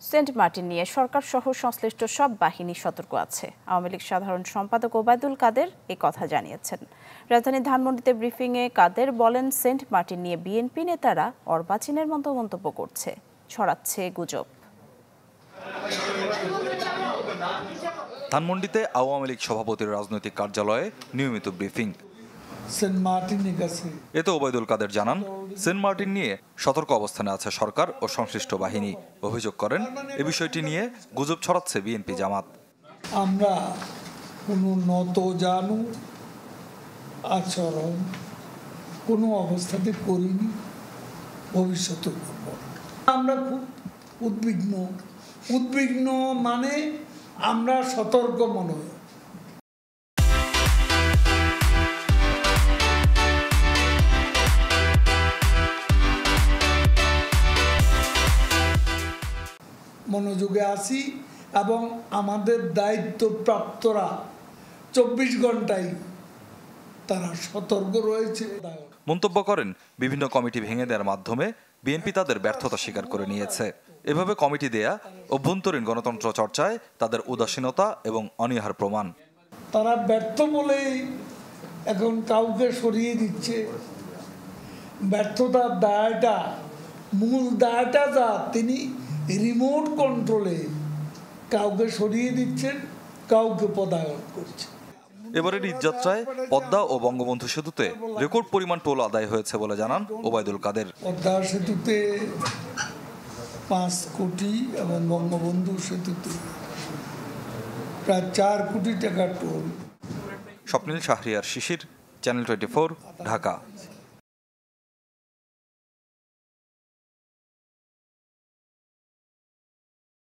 Saint Martin নিয়ে সরকার সহ সংশ্লিষ্ট সব বাহিনী সতর্ক আছে। আওয়ামী লীগ সাধারণ সম্পাদক ওবায়দুল কাদের এই কথা জানিয়েছেন। রাজধানীর ধানমন্ডিতে ব্রিফিংয়ে কাদের বলেন, সেন্ট মার্টিন নিয়ে বিএনপি নেতারা অর্বাচীনের মতো মন্তব্য করছে, ছড়াচ্ছে গুজব। ধানমন্ডিতে আওয়ামী লীগ সভাপতির রাজনৈতিক কার্যালয়ে নিয়মিত ব্রিফিং। এতে ওবায়দুল কাদের জানান, সেন্ট মার্টিন নিয়ে সতর্ক অবস্থানে আছে সরকার ও সংশ্লিষ্ট বাহিনী। অভিযোগ করেন, এ বিষয়টি নিয়ে গুজব ছড়াচ্ছে বিএনপি জামাত। আমরা কোনো নতজানু আচরণ কোনো অবস্থাতে করিনি, ভবিষ্যতে করব। আমরা খুব উদ্বিগ্ন মানে আমরা সতর্ক মনে হয়। মনোযোগে আছি এবং আমাদের দায়িত্বপ্রাপ্তরা 24 ঘন্টায় তারা সতর্ক রয়েছে। মন্তব্য করেন, বিভিন্ন কমিটি ভেঙে দেওয়ার মাধ্যমে বিএনপি তাদের ব্যর্থতা স্বীকার করে নিয়েছে। এভাবে কমিটি দেয়া অভ্যন্তরীণ গণতন্ত্র চর্চায় তাদের উদাসীনতা এবং অনীহার প্রমাণ। তারা ব্যর্থ বলেই এখন কাউকে সরিয়ে দিচ্ছে। ব্যর্থতার দায়টা, মূল দায়টা যা, তিনি রিমোট কন্ট্রোলে কাউকে সরিয়ে দিচ্ছেন, কাউকে পদায়ন করছে। এবারের ঈদযাত্রায় পদ্মা ও বঙ্গবন্ধু সেতুতে রেকর্ড পরিমাণ টোল আদায় হয়েছে বলে জানান ওবায়দুল কাদের। পদ্মা সেতুতে 5 কোটি এবং বঙ্গবন্ধু সেতুতে প্রায় 4 কোটি টাকা টোল। স্বপ্নিল শাহরিয়ার শিশির, চ্যানেল 24, ঢাকা।